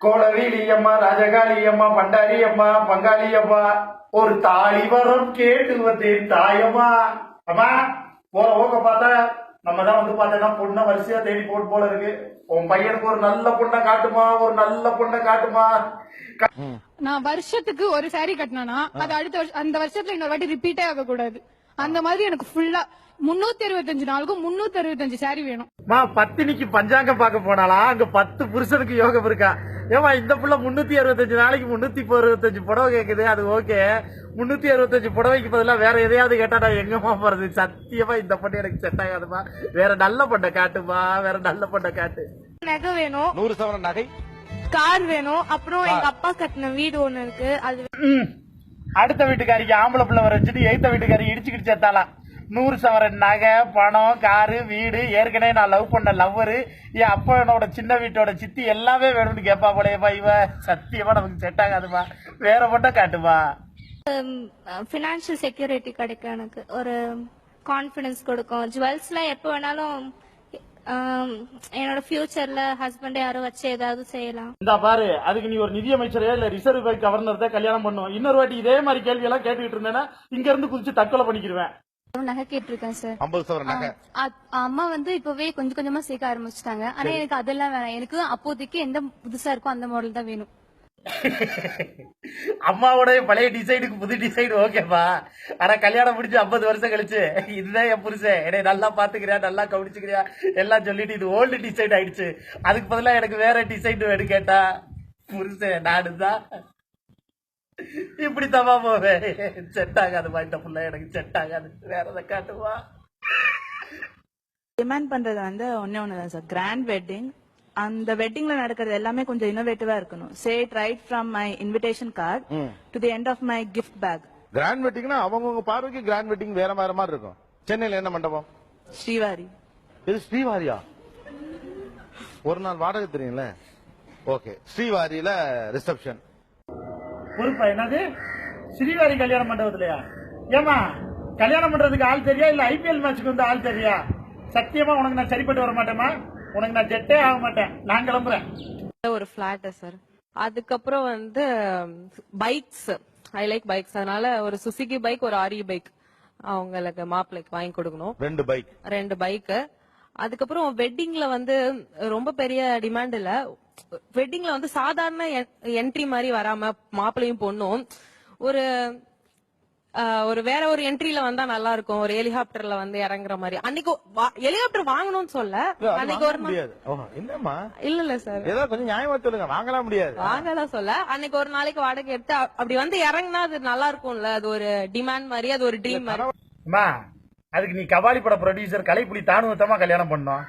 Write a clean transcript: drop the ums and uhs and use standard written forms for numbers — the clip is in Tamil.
கோலவேலி அம்மா, ராஜகாளி அம்மா, பண்டாரி அம்மா, பங்காளி அம்மா, ஒரு தாலி வரம் கேட்டு வந்தேன் தாயம்மா. அம்மா போற ஓக்க பார்த்தா நம்ம தான் வந்து பார்த்தோம்னா பொண்ணை வரிசையா தேடி போட்டு போல இருக்கு. உன் பையனுக்கு ஒரு நல்ல பொண்ணை காட்டுமா, ஒரு நல்ல பொண்ணை காட்டுமா. நான் வருஷத்துக்கு ஒரு saree கட்டினா அது அடுத்த அந்த வருஷத்துல இன்னொரு வாட்டி ரிப்பீட்டே ஆக கூடாது. அந்த மாதிரி எனக்கு ஃபுல்லா 365 நாளுக்கும் 365 saree வேணும். பத்தினிக்கு பஞ்சாங்கம் பார்க்க போனாலா அங்க 10 புருஷனுக்கு யோகம் இருக்கா. ஏமா இந்த புள்ள 365 நாளைக்கு 365 புடவை கேக்குது. அது ஓகே, 365 புடவைக்கு பதிலா வேற எதையாவது கேட்டா நான் எங்கம்மா போறது? சத்தியமா இந்த பொண்ணு எனக்கு செட் ஆகாதுமா. வேற நல்ல பொண்ணை காட்டுமா, வேற நல்ல பொண்ணை காட்டு. நகை வேணும், 100 சவரன் நகை, கார் வேணும், அப்புறம் எங்க அப்பா கட்டின வீடு ஒண்ணு இருக்கு. அது அடுத்த வீட்டுக்காரிக்கு ஆம்பளை பிள்ளை வர வச்சுட்டு எய்த்த வீட்டுக்காரி இடிச்சுக்கிட்டு சேர்த்தாலாம். 100 சவரன் நகை, பணம், காரு, வீடு, ஏற்கனவே நான் லவ் பண்ண லவ்வரு, என் அப்பனோட சின்ன வீட்டோட சித்தி எல்லாமே வேணும்னு கேட்பா போலேயப்பா. இவ சத்தியமா நமக்கு செட் ஆகாதுமா, வேற மட்டும் காட்டுமா. பினான்சியல் செக்யூரிட்டி கிடைக்கும், எனக்கு ஒரு கான்பிடன்ஸ் கொடுக்கும். ஜுவல்ஸ்ல எப்ப வேணாலும் என்னோட ஃபியூச்சர்ல ஹஸ்பண்ட் யாரும் வச்சு ஏதாவது செய்யலாம். இந்த பாரு, அதுக்கு நீ ஒரு நிதியமைச்சரே இல்ல ரிசர்வ் பேங்க் கவர்னர் தான் கல்யாணம் பண்ணும். இன்னொரு வாட்டி இதே மாதிரி கேள்வி எல்லாம் கேட்டுக்கிட்டு இருந்தேன்னா இங்க இருந்து குதிச்சு தற்கொலை பண்ணிக்கிருவேன். நகை கேட்டிருக்கேன் சார். 50 சவரன் நகை. அம்மா வந்து இப்பவே கொஞ்சம் கொஞ்சமா சேர்க்க ஆரம்பிச்சுட்டாங்க. ஆனா எனக்கு அதெல்லாம் வேணாம். எனக்கு அப்போதைக்கு எந்த புதுசா இருக்கோ அந்த மாடல் தான் வேணும். அம்மாவோட பழைய டிசைனுக்கு புது டிசைன் ஓகேப்பா. ஆனா கல்யாணம் முடிச்சு 50 வருஷம் கழிச்சு இதுதான் என் புருஷன், என்னை நல்லா பாத்துக்கிறியா, நல்லா கவனிச்சுக்கிறியா எல்லாம் சொல்லிட்டு இது ஓல்டு டிசைன் ஆயிடுச்சு, அதுக்கு பதிலா எனக்கு வேற டிசைன் வேணும் கேட்டா புருஷன் நானுதான் இப்படித்தாமா போவேன். செட் ஆகாதுமா இந்த புள்ள, எனக்கு செட் ஆகாது, வேற எதை காட்டுவா. டிமாண்ட் பண்றது வந்து ஒன்னேதான் சார், கிராண்ட் வெட்டிங். அந்த வெட்டிங்ல நடக்கிறது எல்லாமே கொஞ்சம் இன்னோவேட்டிவா இருக்கணும். Say it right from my invitation card to the end of my gift pack. Grand வெட்டிங்னா அவங்கவுங்க பார்வைக்கு கிராண்ட் வெட்டிங் வேற வேற மாதிரி இருக்கும். சென்னையில என்ன மண்டபம்? ஸ்ரீவாரி. இது ஸ்ரீவாரியா? ஒரு நாள் வாடகை தெரியும்ல. ஓகே, ஸ்ரீவாரியில ரிசப்ஷன். பொறுப்பா என்னது ஸ்ரீவாரி கல்யாண மண்டபத்திலயா? ஏமா கல்யாணம் பண்றதுக்கு ஆள் தெரியா இல்ல ஐபிஎல் மேட்சுக்கு வந்து ஆள் தெரியா? சத்தியமா உனக்கு நான் சரிப்பட்டு வர மாட்டேமா, உனக்கு நான் ஜெட்டே ஆக மாட்டேன், நான் கிளம்புறேன். ஒரு பிளாட் சார். அதுக்கப்புறம் வந்து பைக்ஸ், ஐ லைக் பைக்ஸ். அதனால ஒரு சுசுகி பைக், ஒரு ஆரி பைக் அவங்களுக்கு மாப்பிள்ளைக்கு வாங்கி கொடுக்கணும். 2 பைக். அதுக்கப்புறம் வெட்டிங்ல வந்து ரொம்ப பெரிய டிமாண்ட் இல்ல. வெட்டிங்ல வந்து சாதாரண என்ட்ரி மாதிரி வராம மாப்பிள்ளையும் பொண்ணும் ஒரு வேற ஒரு என்ட்ரில வந்தா நல்லா இருக்கும். ஒரு ஹெலிகாப்டர்ல வந்து இறங்குற மாதிரி. அன்னைக்கு ஹெலிகாப்டர் வாங்கணும்னு சொல்ல, அன்னைக்கு ஒரு என்னம்மா இல்ல சார், ஏதோ கொஞ்சம் நியாயமா சொல்லுங்க. வாங்கலாம் முடியாது, வாங்கலாம் சொல்ல. அன்னைக்கு ஒரு நாளைக்கு வாடகை எடுத்து அப்படி வந்து இறங்குனா அது நல்லா இருக்கும்ல. அது ஒரு டிமாண்ட் மாதிரி, அது ஒரு ட்ரீம் மாதிரி. அதுக்கு நீ கபாலி பட ப்ரொடியூசர் கலைப்புலி தானுவத்தமா கல்யாணம் பண்ணோம்.